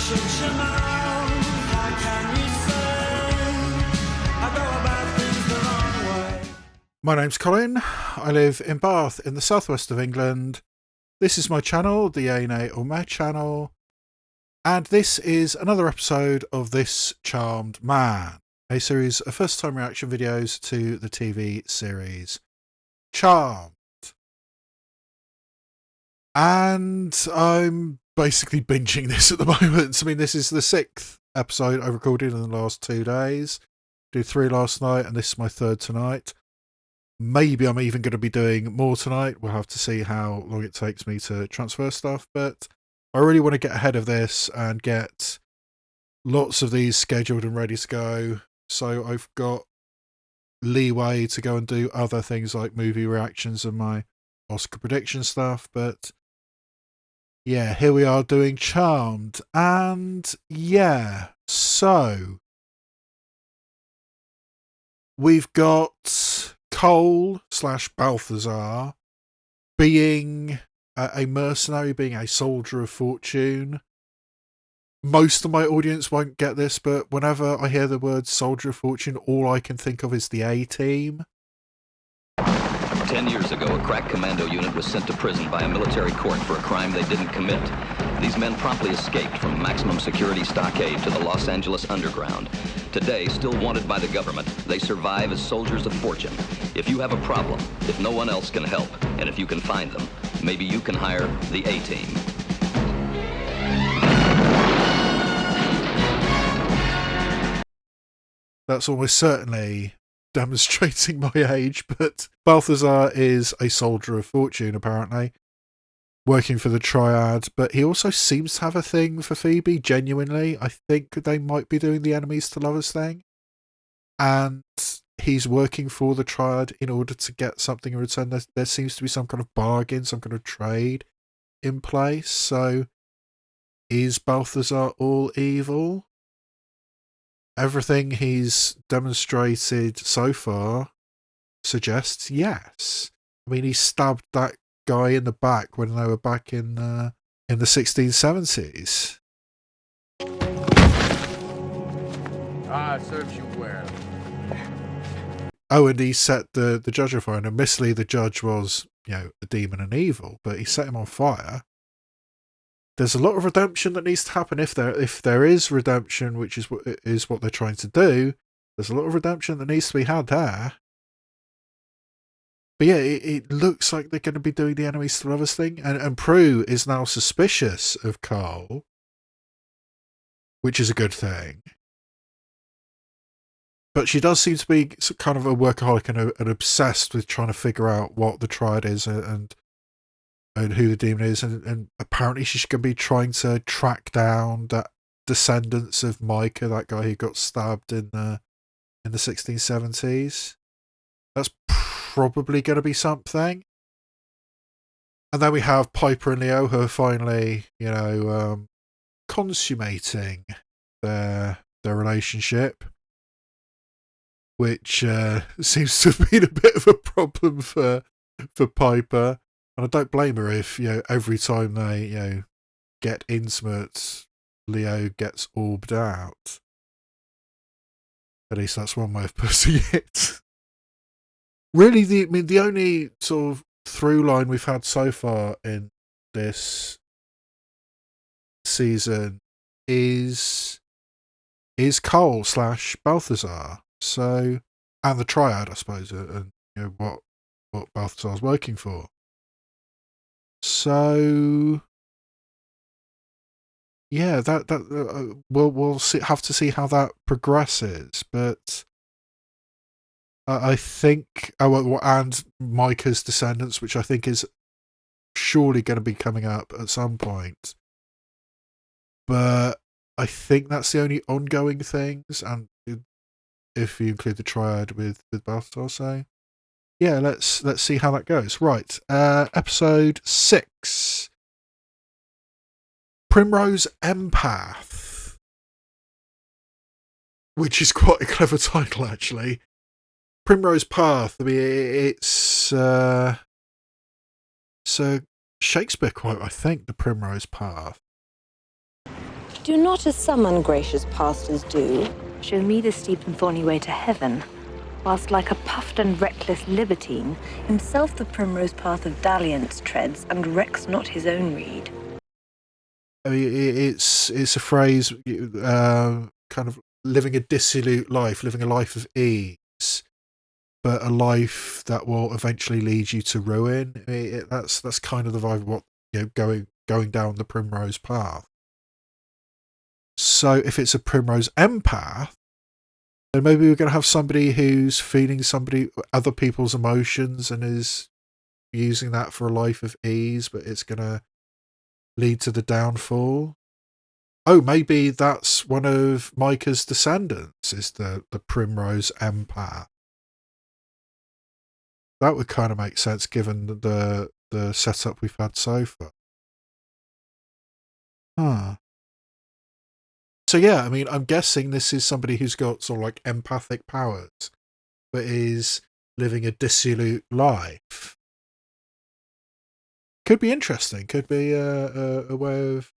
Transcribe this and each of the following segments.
shut your mouth. How can you say I go about things the wrong way? My name's Colin. I live in Bath in the southwest of England. This is my channel, the A or Meh channel, and this is another episode of This Charmed Man, a series of first-time reaction videos to the TV series Charmed. And I'm basically binging this at the moment. I mean, this is the 6th episode I recorded in the last 2 days. Did 3 last night, and this is my 3rd tonight. Maybe I'm even going to be doing more tonight. We'll have to see how long it takes me to transfer stuff. But I really want to get ahead of this and get lots of these scheduled and ready to go. So I've got leeway to go and do other things like movie reactions and my Oscar prediction stuff. But yeah, here we are doing Charmed. And yeah, so we've got Cole / Balthazar being a mercenary, being a soldier of fortune. Most of my audience won't get this, but whenever I hear the word soldier of fortune, all I can think of is the A-Team. 10 years ago, a crack commando unit was sent to prison by a military court for a crime they didn't commit. These men promptly escaped from maximum security stockade to the Los Angeles underground. Today, still wanted by the government, they survive as soldiers of fortune. If you have a problem, if no one else can help, and if you can find them, maybe you can hire the A-Team. That's almost certainly demonstrating my age, but Balthazar is a soldier of fortune, apparently, working for the Triad, but he also seems to have a thing for Phoebe, genuinely. I think they might be doing the enemies to lovers thing, and he's working for the Triad in order to get something in return. There seems to be some kind of bargain, some kind of trade in place. So is Balthazar all evil? Everything he's demonstrated so far suggests yes. I mean, he stabbed that guy in the back when they were back in the 1670s. Serves you well. Oh, and he set the judge on fire. And admittedly, the judge was, a demon and evil, but he set him on fire. There's a lot of redemption that needs to happen. If there is redemption, which is what they're trying to do, there's a lot of redemption that needs to be had there. But yeah, it looks like they're going to be doing the enemies to lovers thing. And Prue is now suspicious of Carl, which is a good thing. But she does seem to be kind of a workaholic and obsessed with trying to figure out what the Triad is and who the demon is, and apparently she's going to be trying to track down the descendants of Micah, that guy who got stabbed in the 1670s. That's probably going to be something. And then we have Piper and Leo, who are finally, consummating their relationship, which seems to have been a bit of a problem for Piper. And I don't blame her if, every time they, get intimate, Leo gets orbed out. At least that's one way of putting it. Really, the only sort of through line we've had so far in this season is Cole / Balthazar. So, and the Triad, I suppose, and what Balthazar's working for. So yeah, we'll have to see how that progresses. But I think, and Micah's descendants, which I think is surely going to be coming up at some point. But I think that's the only ongoing things, and if you include the Triad with Balthazar, so yeah, let's see how that goes. Right, episode 6, Primrose Empath, which is quite a clever title, actually. Primrose Path. I mean, it's a Shakespeare quote, I think. The Primrose Path. Do not as some ungracious pastors do, show me the steep and thorny way to heaven, whilst like a puffed and reckless libertine, himself the primrose path of dalliance treads, and recks not his own reed. I mean, it's a phrase, kind of living a dissolute life, living a life of ease, but a life that will eventually lead you to ruin. I mean, that's kind of the vibe of what, going down the primrose path. So if it's a primrose empath, then maybe we're going to have somebody who's feeling other people's emotions and is using that for a life of ease, but it's going to lead to the downfall. Oh, maybe that's one of Micah's descendants, is the Primrose Empath. That would kind of make sense given the setup we've had so far. Huh. So yeah, I mean, I'm guessing this is somebody who's got sort of like empathic powers, but is living a dissolute life. Could be interesting. Could be a way of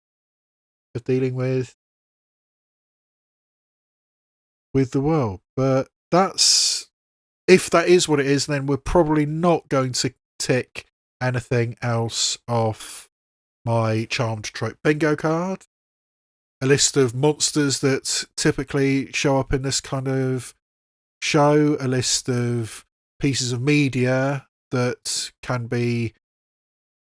dealing with the world. But if that is what it is, then we're probably not going to tick anything else off my charmed trope bingo card. A list of monsters that typically show up in this kind of show, a list of pieces of media that can be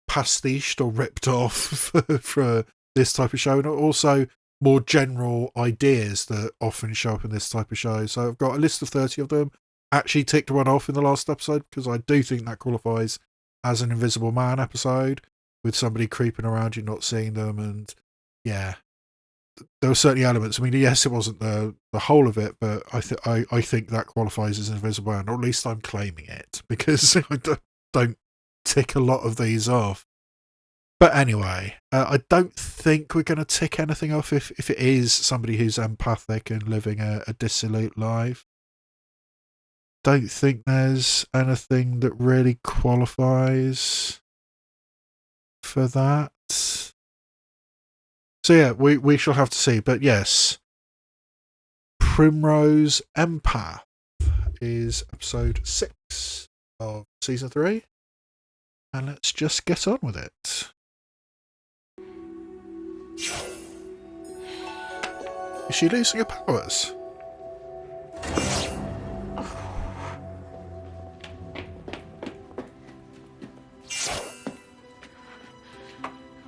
pastiched or ripped off for this type of show, and also more general ideas that often show up in this type of show. So I've got a list of 30 of them. Actually ticked one off in the last episode because I do think that qualifies as an Invisible Man episode, with somebody creeping around you not seeing them. And yeah, there were certainly elements. I mean, yes, it wasn't the whole of it, but I think that qualifies as an Invisible Man, or at least I'm claiming it, because I don't tick a lot of these off. But anyway, I don't think we're going to tick anything off if it is somebody who's empathic and living a dissolute life. Don't think there's anything that really qualifies for that. So yeah, we shall have to see. But yes, Primrose Empath is episode 6 of season 3. And let's just get on with it. Is she losing her powers?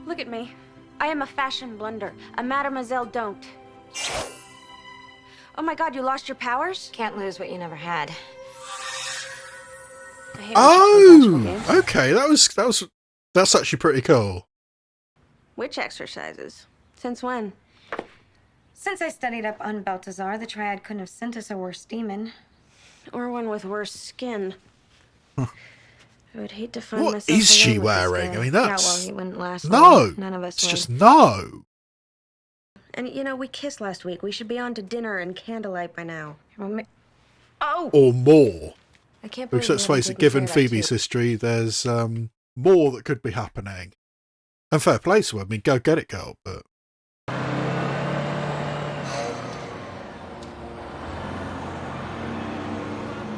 Look at me. I am a fashion blunder. A mademoiselle don't. Oh my god, you lost your powers? Can't lose what you never had. I hate when she plays actual games. Okay, that's actually pretty cool. Which exercises? Since when? Since I studied up on Balthazar, the Triad couldn't have sent us a worse demon. Or one with worse skin. I would hate to find What myself is she alone with this wearing? guy. I mean, Yeah, that's well, he wouldn't last no. long. None of us It's would. just no. And we kissed last week. We should be on to dinner and candlelight by now. Oh! Or more. I can't believe Because let's you haven't face it, taken given care of that, Phoebe's too. history, there's more that could be happening. And fair play to her. I mean, go get it, girl. But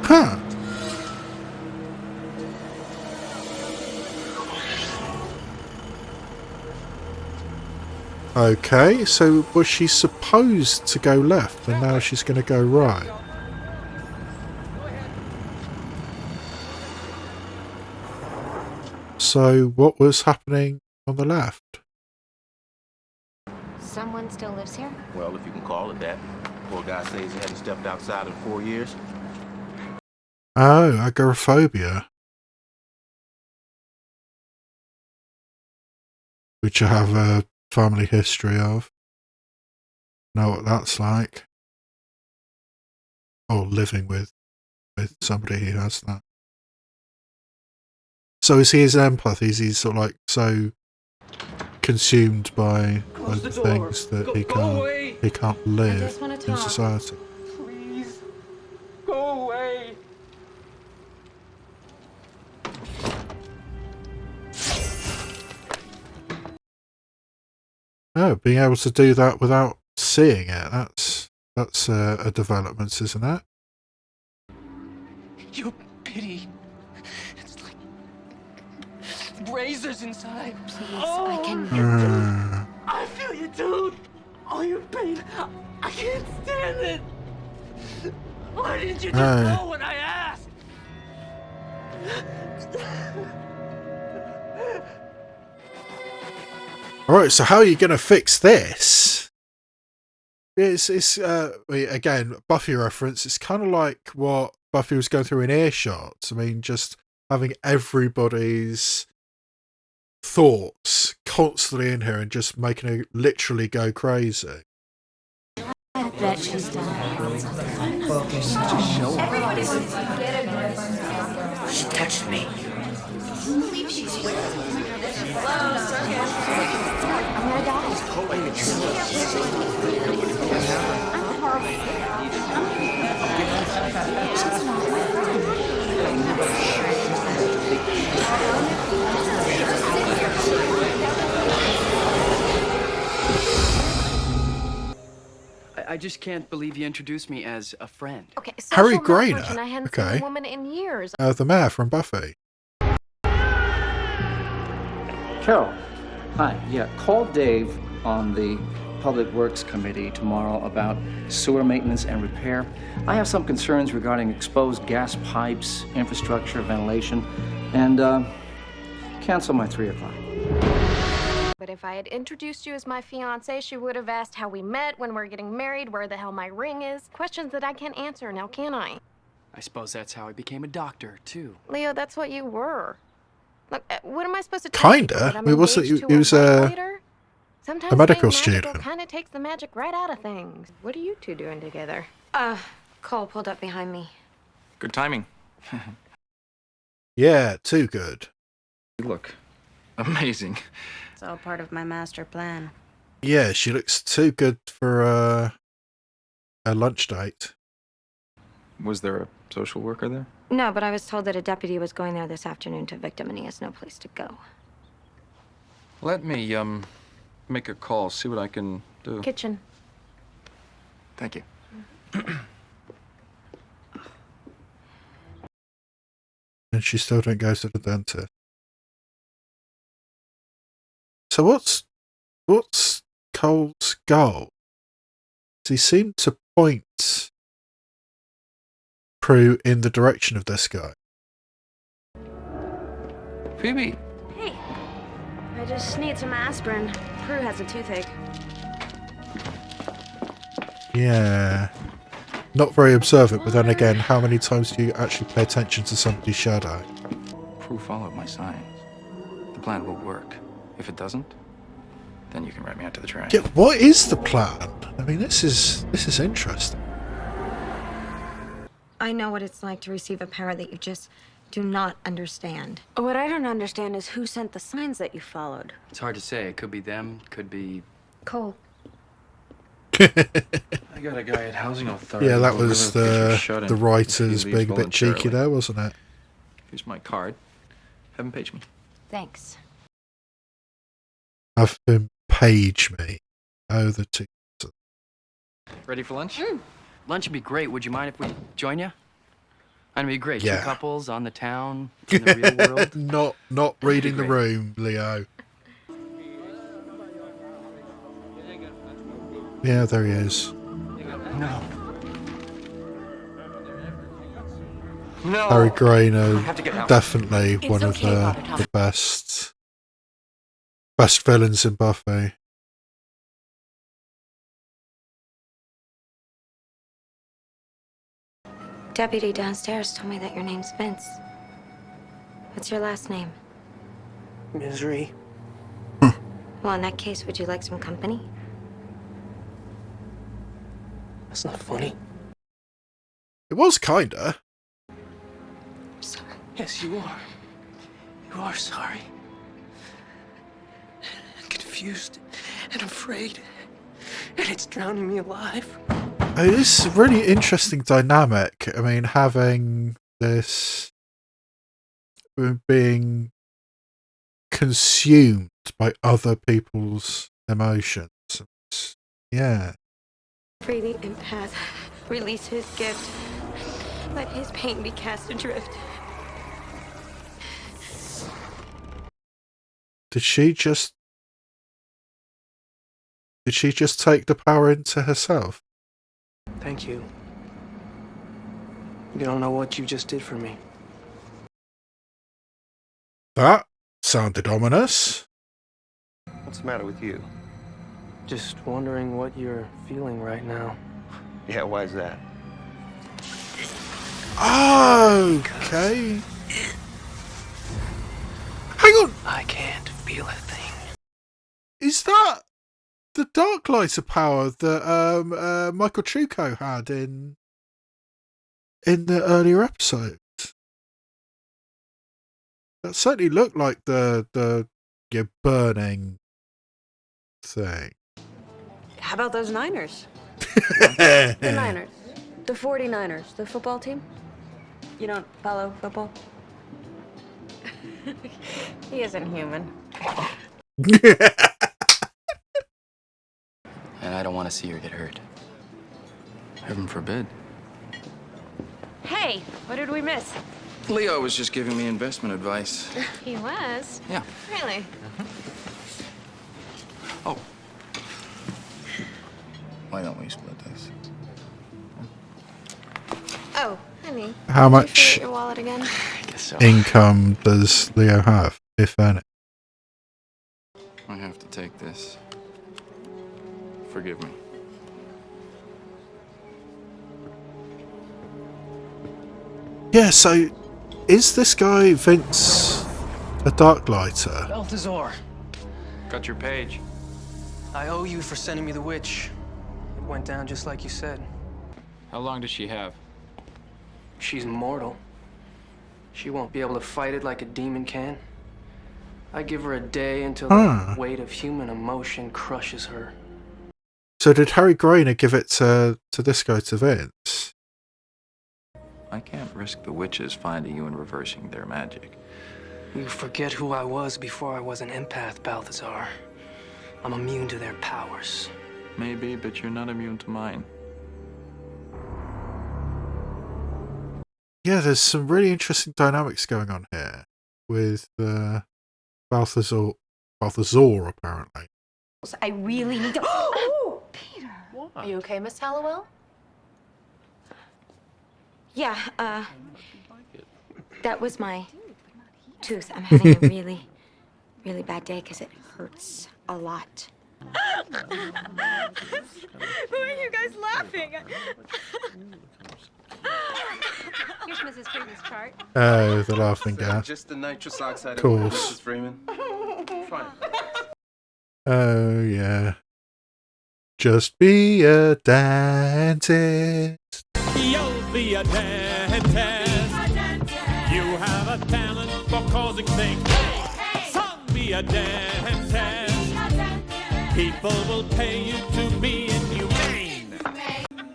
huh. Okay, so was she supposed to go left and now she's going to go right? So what was happening on the left? Someone still lives here? Well, if you can call it that. Poor guy says he hadn't stepped outside in 4 years. Oh, agoraphobia. Which I have a family history of. Know what that's like. Or living with somebody who has that. So is he his empath? Is he sort of like so consumed by the things that he can't live just wanna in talk. society? Please, go away. Oh, being able to do that without seeing it, that's a development, isn't it? Your pity. It's like razors inside. Please, Oh, I can. I feel you, dude. Oh, your pain. I can't stand it. Why didn't you just know when I asked? Alright, so how are you going to fix this? It's again, Buffy reference. It's kind of like what Buffy was going through in Earshot. I mean, just having everybody's thoughts constantly in her and just making her literally go crazy. I bet she's done. She touched me. I just can't believe you introduced me as a friend. Okay, Harry social malfunction. Grainer. I hadn't Okay. seen a woman in years. The mayor from Buffy. Carol, hi. Yeah, call Dave on the Public Works Committee tomorrow about sewer maintenance and repair. I have some concerns regarding exposed gas pipes, infrastructure, ventilation, and cancel my 3 o'clock. But if I had introduced you as my fiance, she would have asked how we met, when we're getting married, where the hell my ring is. Questions that I can't answer now, can I? I suppose that's how I became a doctor, too. Leo, that's what you were. Look, what am I supposed to tell people, Kinda. that I'm It wasn't. engaged It to was vibrator? Sometimes a medical being magical student. kind of takes the magic right out of things. What are you two doing together? Cole pulled up behind me. Good timing. Yeah, too good. You look amazing. It's all part of my master plan. Yeah, she looks too good for a lunch date. Was there a social worker there? No, but I was told that a deputy was going there this afternoon to victim, and he has no place to go. Let me make a call, see what I can do. Kitchen. Thank you. And she still don't go to the dentist. So what's Cole's goal? Does he seem to point Prue in the direction of this guy? Phoebe. Hey, I just need some aspirin. Prue has a toothache. Yeah. Not very observant, but then again, how many times do you actually pay attention to somebody's shadow? Prue followed my signs. The plan will work. If it doesn't, then you can write me out to the train. Yeah, what is the plan? I mean, this is interesting. I know what it's like to receive a power that you just do not understand. What I don't understand is who sent the signs that you followed. It's hard to say. It could be them, could be... Cole. I got a guy at Housing Authority. Yeah, that who'll was really get you shut in the if writers he being leaves a bit cheeky voluntarily. there, wasn't it? Here's my card. Have him page me. Thanks. Have him page me. Oh, the two. Ready for lunch? Lunch would be great. Would you mind if we join you? That'd be great. Yeah. Two couples on the town, in the real world. Not reading the great. room, Leo. Yeah, there he is. No. No. Harry Grainer, have to get out. definitely It's one okay, of Buttercup. the best villains in Buffy. Deputy downstairs told me that your name's Vince. What's your last name? Misery. Well, in that case, would you like some company? That's not funny. It was kinda. Sorry. Yes, you are. You are sorry. And confused and afraid. And it's drowning me alive. It's a really interesting dynamic. I mean, having this being consumed by other people's emotions. Yeah. Free the empath. Release his gift. Let his pain be cast adrift. Did she just take the power into herself? Thank you. You don't know what you just did for me. That sounded ominous. What's the matter with you? Just wondering what you're feeling right now. Yeah, why is that? Okay. Hang on. I can't feel a thing. Is that the Dark Lighter power that Michael Trucco had in the earlier episodes? That certainly looked like the burning thing. How about those Niners? The Niners. The 49ers. The football team? You don't follow football? He isn't human. And I don't want to see her get hurt. Heaven forbid. Hey, what did we miss? Leo was just giving me investment advice. He was? Yeah. Really? Oh. Why don't we split this? Oh, honey. How did you much forget your wallet again? I guess so. income does Leo have, if any? I have to take this. Forgive me. Yeah, so is this guy Vince a Dark Lighter? Balthazar, Got your page. I owe you for sending me the witch. It went down just like you said. How long does she have? She's mortal. She won't be able to fight it like a demon can. I give her a day until the weight of human emotion crushes her. So did Harry Grainer give it to this guy, to Vince? I can't risk the witches finding you and reversing their magic. You forget who I was before I was an empath, Balthazar. I'm immune to their powers. Maybe, but you're not immune to mine. Yeah, there's some really interesting dynamics going on here with Balthazar apparently. I really need to. Oh, Peter. What? Are you okay, Miss Hallowell? Yeah, that was my tooth. I'm having a really, really bad day because it hurts a lot. Who are you guys laughing? Here's Mrs. Freeman's chart. Oh, the laughing gas. Just the nitrous oxide. Of course. Mrs. Freeman. Fine. Oh, yeah. Just be a dentist. You'll be a dentist. You have a talent for causing things. Son, be a dentist. People will pay you to be inhumane.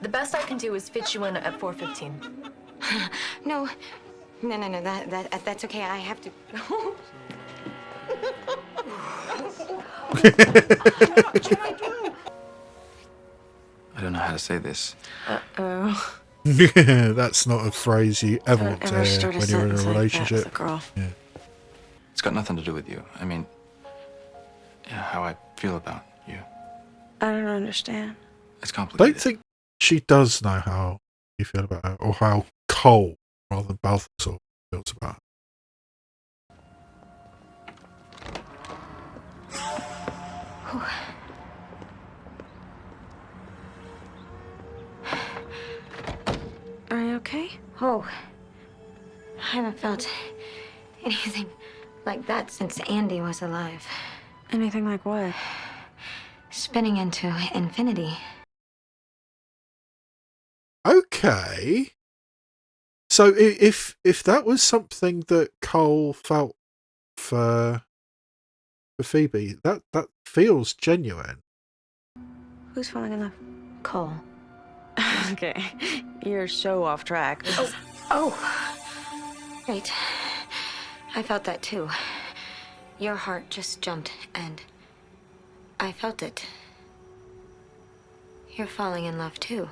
The best I can do is fit you in at 4:15. No, that's okay. I have to. I don't know how to say this. Uh-oh. That's not a phrase you ever want to Ever hear start a when you're in a sentence like that relationship. with a girl? Yeah. It's got nothing to do with you. I mean, how I feel about you. I don't understand. It's I complicated. don't think she does know how you feel about her, or how Cole, rather than Balthazar, feels about her. Are you okay? Oh, I haven't felt anything like that since Andy was alive. Anything like what? Spinning into infinity. Okay. So if that was something that Cole felt for Phoebe, that feels genuine. Who's falling in love? Cole. Okay, you're so off track. Oh. Right. I felt that too. Your heart just jumped and I felt it. You're falling in love too.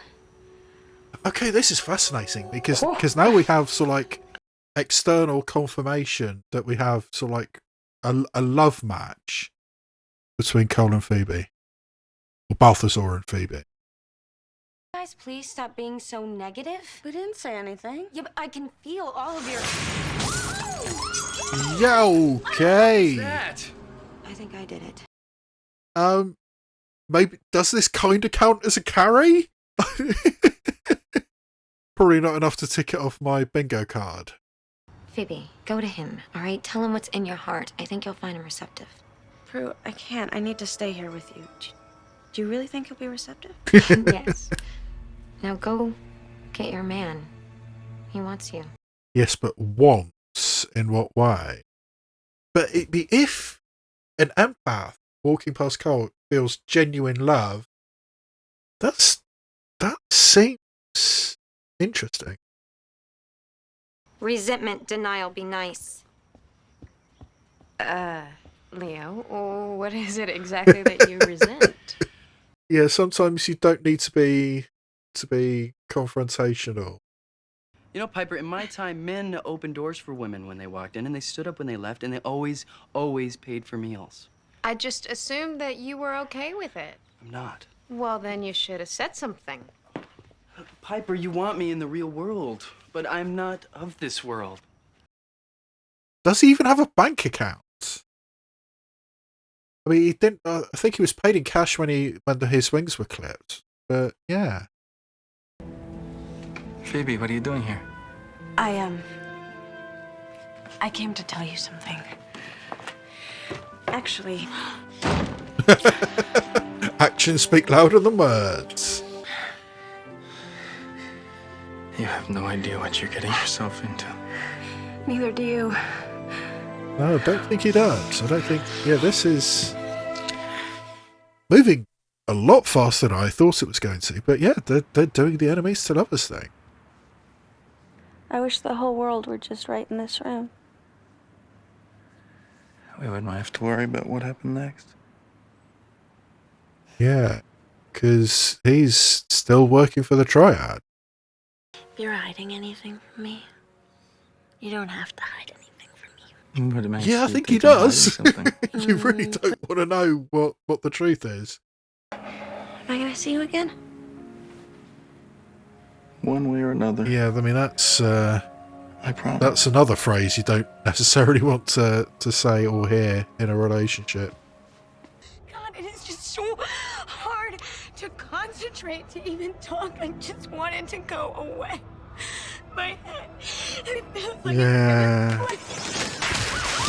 Okay, this is fascinating because now we have sort of like external confirmation that we have sort of like a love match between Cole and Phoebe, or Balthazar and Phoebe. Guys, please stop being so negative. We didn't say anything. Yeah, but I can feel all of your... Yeah, okay. I think I did it. Maybe, does this kind of count as a carry? Probably not enough to tick it off my bingo card. Phoebe, go to him, all right? Tell him what's in your heart. I think you'll find him receptive. Prue, I can't. I need to stay here with you. Do you really think he'll be receptive? Yes. Now go get your man. He wants you. Yes, but wants in what way? But if an empath walking past Cole feels genuine love, that seems interesting. Resentment, denial, be nice. Leo, what is it exactly that you resent? Yeah, sometimes you don't need to be confrontational. You know, Piper, in my time, men opened doors for women when they walked in, and they stood up when they left, and they always paid for meals. I just assumed that you were okay with it. I'm not. Well, then you should have said something. Piper, you want me in the real world, but I'm not of this world. Does he even have a bank account? I mean, he didn't. I think he was paid in cash when his wings were clipped. But yeah. Phoebe, what are you doing here? I came to tell you something. Actually... Actions speak louder than words. You have no idea what you're getting yourself into. Neither do you. No, I don't think he does. I don't think... Yeah, this is moving a lot faster than I thought it was going to. But yeah, they're doing the enemies to lovers thing. I wish the whole world were just right in this room. We wouldn't have to worry about what happened next. Yeah, because he's still working for the Triad. If you're hiding anything from me, you don't have to hide anything from me. But it makes Yeah, I you think he I'm hiding does. something. You really don't want to know what the truth is. Am I gonna see you again? One way or another. Yeah, I mean, that's I promise. that's another phrase you don't necessarily want to say or hear in a relationship. God, it is just so hard to concentrate, to even talk. I just wanted to go away. My head, it feels like Yeah.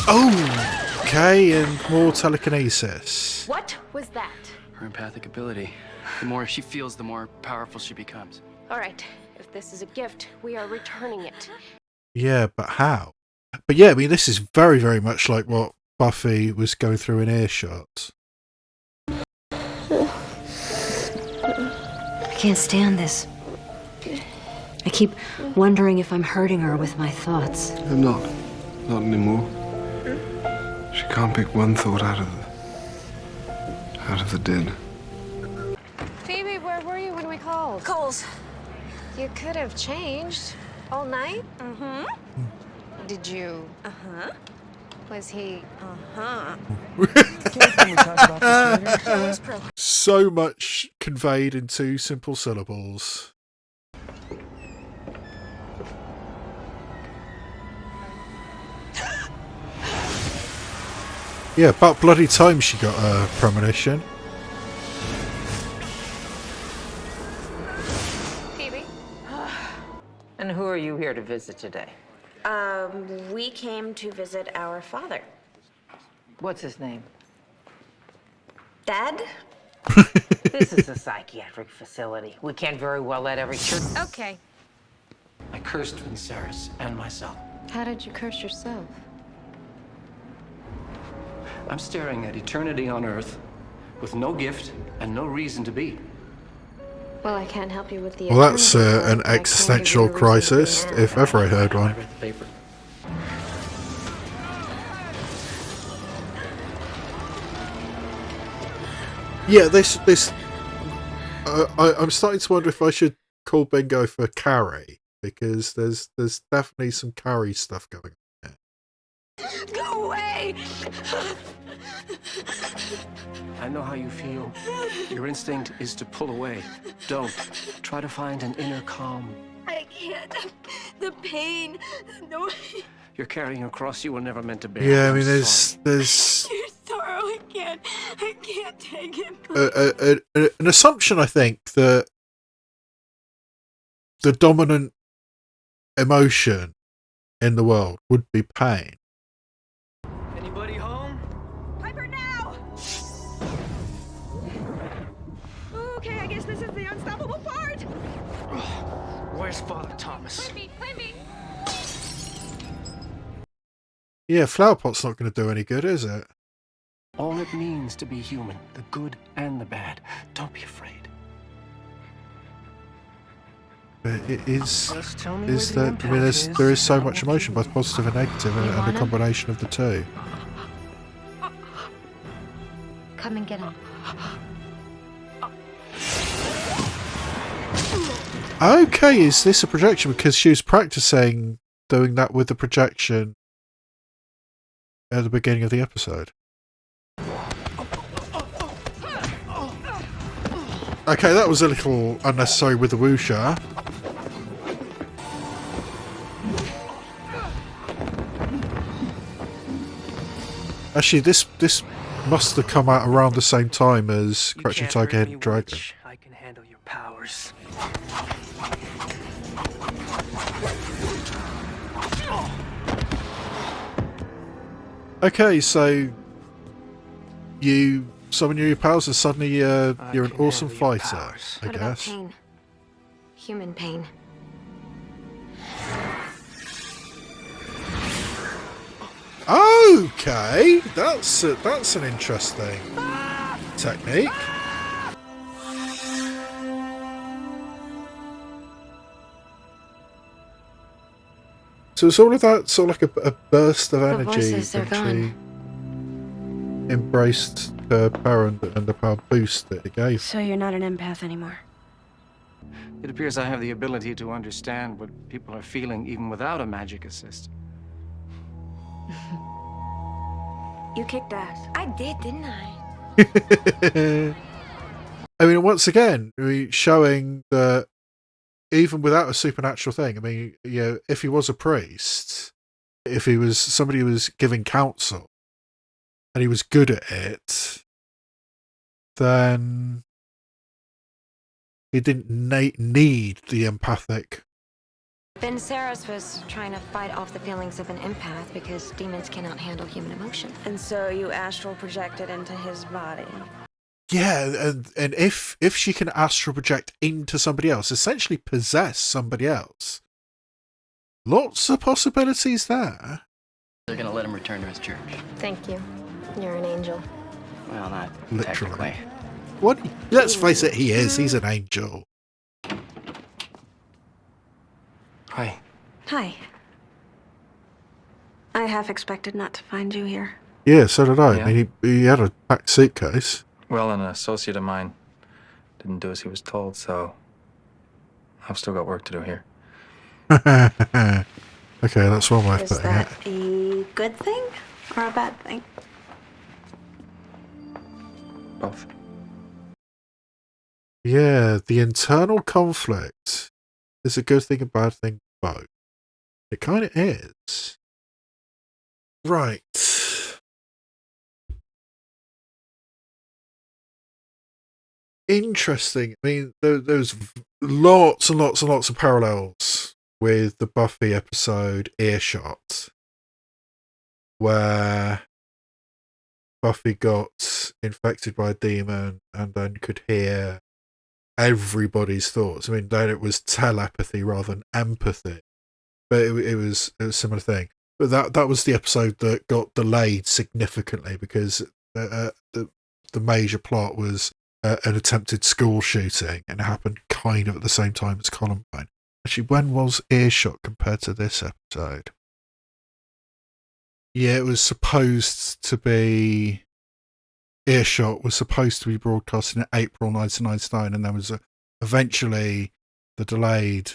Oh, okay, and more telekinesis. What was that? Her empathic ability. The more she feels, the more powerful she becomes. All right, if this is a gift, we are returning it. Yeah, but how? But yeah, I mean, this is very, very much like what Buffy was going through in Earshot. I can't stand this. I keep wondering if I'm hurting her with my thoughts. I'm not. Not anymore. She can't pick one thought out of the din. Phoebe, where were you when we called? Coles. You could have changed all night. Mm-hmm. Did you? Uh-huh. Was he? Uh-huh. So much conveyed in 2 simple syllables. Yeah, about bloody time she got a premonition. Phoebe? And who are you here to visit today? We came to visit our father. What's his name? Dad? This is a psychiatric facility. We can't very well let every church... Okay. I cursed Vinceris and myself. How did you curse yourself? I'm staring at eternity on Earth with no gift and no reason to be. Well, I can't help you with the... Well, that's an existential crisis, if ever I heard one. I read the paper. Yeah, I'm starting to wonder if I should call bingo for Carrie, because there's definitely some Carrie stuff going on here. Go away! I know how you feel. Your instinct is to pull away. Don't. Try to find an inner calm. I can't. The pain. No. You're carrying a cross you were never meant to bear. Yeah, I I'm mean, there's Your sorrow. I can't take it. an assumption, I think, that the dominant emotion in the world would be pain. Anybody home? Piper, now! Okay, I guess this is the unstoppable part. Where's Father Thomas? Quimby! Yeah, flower pot's not going to do any good, is it? All it means to be human, the good and the bad. Don't be afraid. But it is tell me is where the that I mean, empath there is so is. much emotion, both positive and negative, and a combination of the two. Come and get him. Okay, is this a projection? Because she was practicing doing that with the projection at the beginning of the episode. Okay, that was a little unnecessary with the wuxia. Actually, this must have come out around the same time as Crouching Tiger, Hidden Dragon. I can handle your powers. Okay, so you summon your powers and suddenly you're an awesome fighter, I What about guess. pain? Human pain. Okay, that's an interesting technique. So it's all of that sort of like a burst of energy voices, they're when she embraced her power and the power boost that it gave. So you're not an empath anymore. It appears I have the ability to understand what people are feeling even without a magic assist. You kicked ass. I did, didn't I? I mean, once again, showing that even without a supernatural thing, I mean, you know, if he was a priest, if he was somebody who was giving counsel, and he was good at it, then he didn't need the empathic. Ben Saras was trying to fight off the feelings of an empath because demons cannot handle human emotion. And so you astral projected into his body. Yeah, and if she can astral project into somebody else, essentially possess somebody else, lots of possibilities there. They're gonna let him return to his church. Thank you. You're an angel. Well, not Literally. technically. What? Let's face it, he is. He's an angel. Hi. Hi. I half expected not to find you here. Yeah, so did I. Yeah? I mean, he had a packed suitcase. Well, an associate of mine didn't do as he was told, so I've still got work to do here. Okay, that's one way of Is putting that it. a good thing or a bad thing? Both. Yeah, the internal conflict is a good thing and bad thing both. It kind of is. Right. Interesting. I mean, there's lots and lots and lots of parallels with the Buffy episode Earshot, where Buffy got infected by a demon and then could hear everybody's thoughts. I mean, then it was telepathy rather than empathy, but it was a similar thing. But that was the episode that got delayed significantly because the major plot was an attempted school shooting, and it happened kind of at the same time as Columbine. Actually, when was Earshot compared to this episode? Yeah, it was supposed to be Earshot was supposed to be broadcast in April 1999, and there was eventually the delayed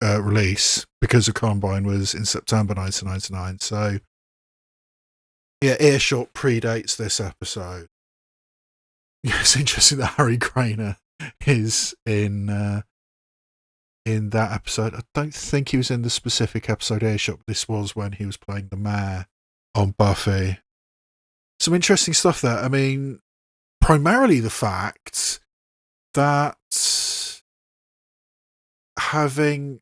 release because of Combine was in September 1999. So, yeah, Earshot predates this episode. Yeah, it's interesting that Harry Grainer is in that episode. I don't think he was in the specific episode Earshot, but this was when he was playing the mayor on Buffy. Some interesting stuff there. I mean, primarily the fact that having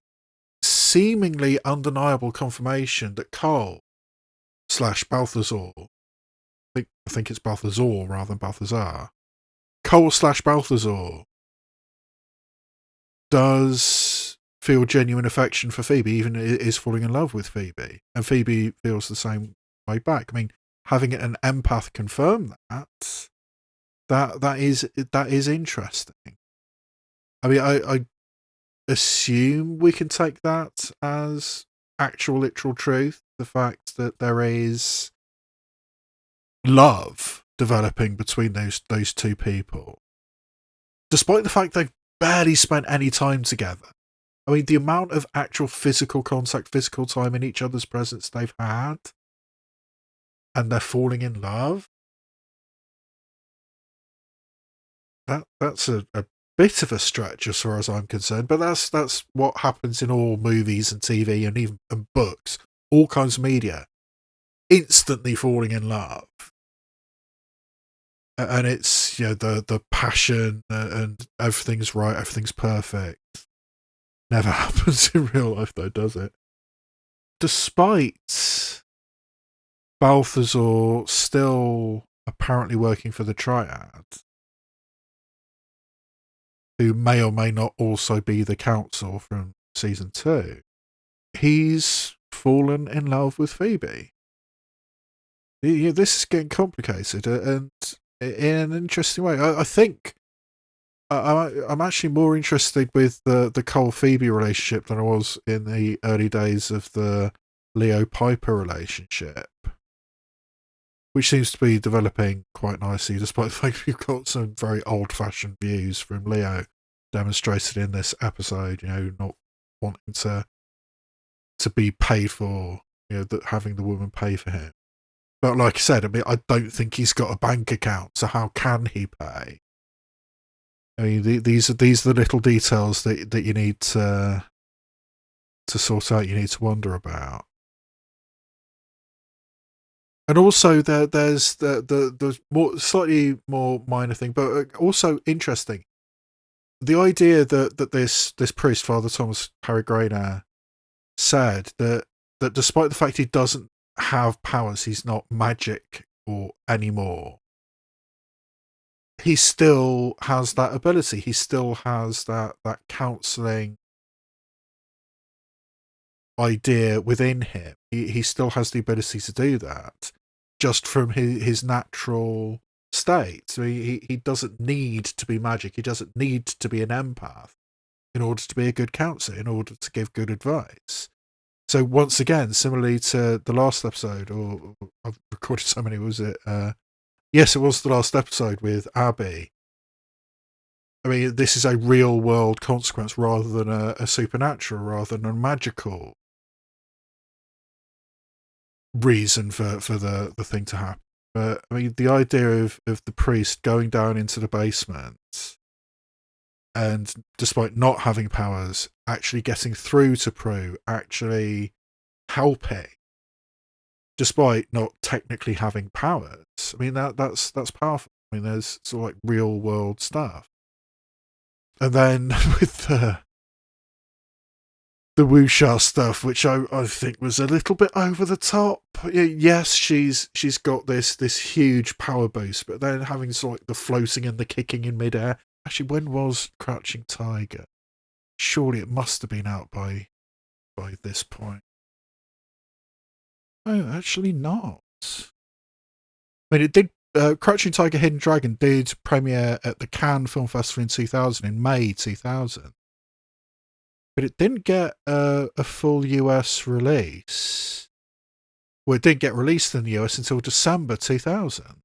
seemingly undeniable confirmation that Cole / Balthazar, I think it's Balthazar rather than Balthazar, Cole / Balthazar does feel genuine affection for Phoebe, even is falling in love with Phoebe, and Phoebe feels the same way back. I mean, having an empath confirm that is interesting. I mean, I assume we can take that as actual literal truth, the fact that there is love developing between those two people, despite the fact they've barely spent any time together. I mean, the amount of actual physical contact, physical time in each other's presence they've had, and they're falling in love. That's a bit of a stretch as far as I'm concerned, but that's what happens in all movies and TV and even books, all kinds of media. Instantly falling in love. And it's, the passion and everything's right, everything's perfect. Never happens in real life though, does it? Despite Balthazar still apparently working for the Triad, who may or may not also be the council from season 2, he's fallen in love with Phoebe. Yeah, this is getting complicated and in an interesting way. I think I'm actually more interested with the Cole-Phoebe relationship than I was in the early days of the Leo-Piper relationship, which seems to be developing quite nicely, despite the fact we've got some very old-fashioned views from Leo demonstrated in this episode, not wanting to be paid for, having the woman pay for him. But like I said, I mean, I don't think he's got a bank account, so how can he pay? I mean, these are the little details that you need to sort out, you need to wonder about. And also there's the more slightly more minor thing, but also interesting. The idea that this priest, Father Thomas Harry Grainer, said that despite the fact he doesn't have powers, he's not magic or anymore, he still has that ability. He still has that counselling idea within him. He still has the ability to do that, just from his natural state. So he doesn't need to be magic. He doesn't need to be an empath in order to be a good counsellor, in order to give good advice. So once again, similarly to the last episode, or I've recorded so many, was it? Yes, it was the last episode with Abby. I mean, this is a real world consequence rather than a supernatural, rather than a magical reason for the thing to happen. But I mean, the idea of the priest going down into the basement and, despite not having powers, actually getting through to Prue, actually helping, despite not technically having powers. I mean, that's powerful. I mean, there's sort of like real world stuff. And then with the wuxia stuff, which I think was a little bit over the top. Yes, she's got this huge power boost, but then having sort of like the floating and the kicking in midair. Actually, when was Crouching Tiger? Surely it must have been out by this point. Oh, actually not. I mean, it did. Crouching Tiger, Hidden Dragon did premiere at the Cannes Film Festival in 2000, in May 2000. But it didn't get a full US release. Well, it didn't get released in the US until December 2000.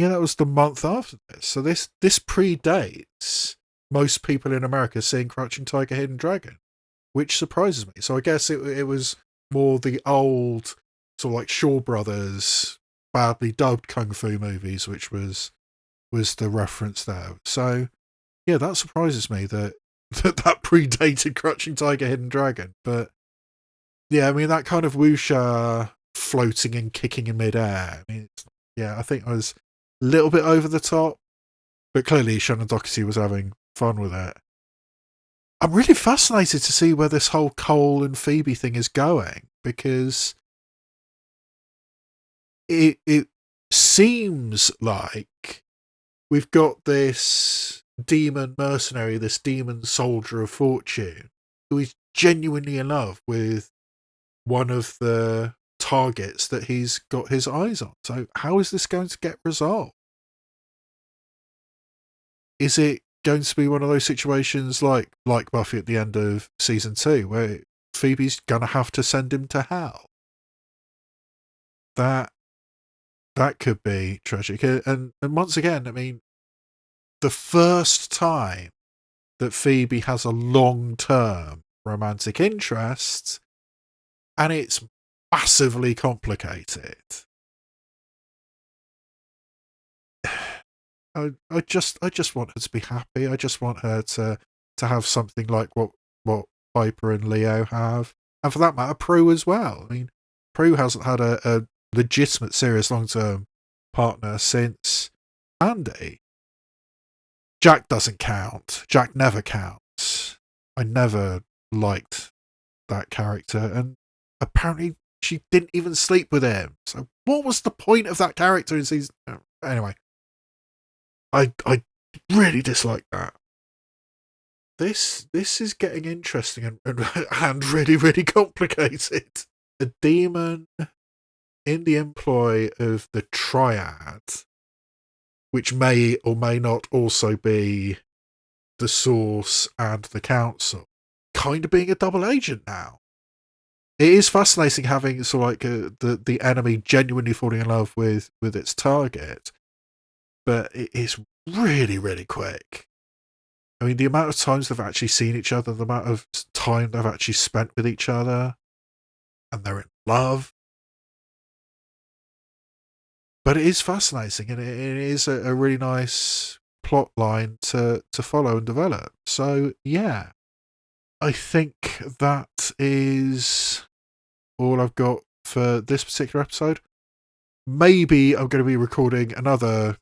Yeah, that was the month after this. So this predates most people in America seeing Crouching Tiger, Hidden Dragon, which surprises me. So I guess it was more the old sort of like Shaw Brothers badly dubbed kung fu movies, which was the reference there. So yeah, that surprises me that that predated Crouching Tiger, Hidden Dragon. But yeah, I mean, that kind of wuxia floating and kicking in midair. I mean, yeah, I think I was a little bit over the top, but clearly Shannon Doherty was having fun with it. I'm really fascinated to see where this whole Cole and Phoebe thing is going, because it seems like we've got this demon mercenary, this demon soldier of fortune, who is genuinely in love with one of the targets that he's got his eyes on. So how is this going to get resolved? Is it going to be one of those situations like Buffy at the end of season 2, where Phoebe's gonna have to send him to hell? That could be tragic. And once again, I mean, the first time that Phoebe has a long-term romantic interest, and it's massively complicated. I just want her to be happy. I just want her to have something like what Piper and Leo have, and for that matter, Prue as well. I mean, Prue hasn't had a legitimate, serious, long-term partner since Andy. Jack doesn't count. Jack never counts. I never liked that character, and apparently she didn't even sleep with him. So what was the point of that character in season? Anyway, I really dislike that. This is getting interesting and really, really complicated. A demon in the employ of the Triad, which may or may not also be the Source and the Council, kind of being a double agent now. It is fascinating having sort of like the enemy genuinely falling in love with its target, but it is really, really quick. I mean, the amount of times they've actually seen each other, the amount of time they've actually spent with each other, and they're in love. But it is fascinating, and it is a really nice plot line to follow and develop. So, yeah, I think that is all I've got for this particular episode. Maybe I'm going to be recording another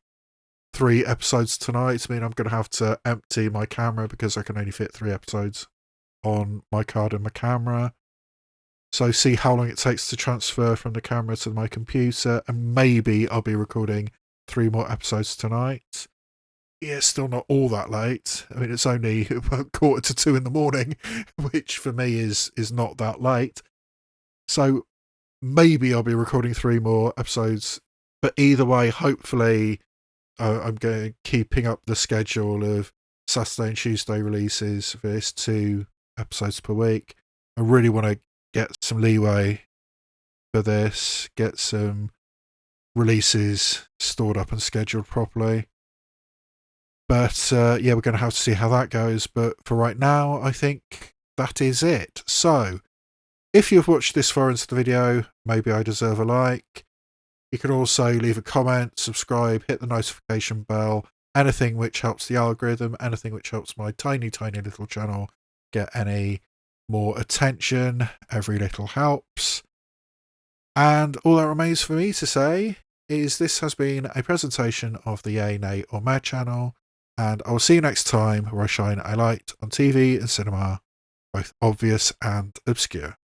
3 episodes tonight. I mean, I'm going to have to empty my camera because I can only fit 3 episodes on my card and my camera. So see how long it takes to transfer from the camera to my computer, and maybe I'll be recording 3 more episodes tonight. Yeah, it's still not all that late. I mean, it's only 1:45 in the morning, which for me is not that late. So maybe I'll be recording 3 more episodes. But either way, hopefully I'm going keeping up the schedule of Saturday and Tuesday releases for this 2 episodes per week. I really want to get some leeway for this, get some releases stored up and scheduled properly. But yeah, we're going to have to see how that goes. But for right now, I think that is it. So if you've watched this far into the video, maybe I deserve a like. You can also leave a comment, subscribe, hit the notification bell, anything which helps the algorithm, anything which helps my tiny, tiny little channel get any more attention. Every little helps. And all that remains for me to say is this has been a presentation of the Yay, Nay or Mad channel, and I will see you next time where I shine a light on TV and cinema, both obvious and obscure.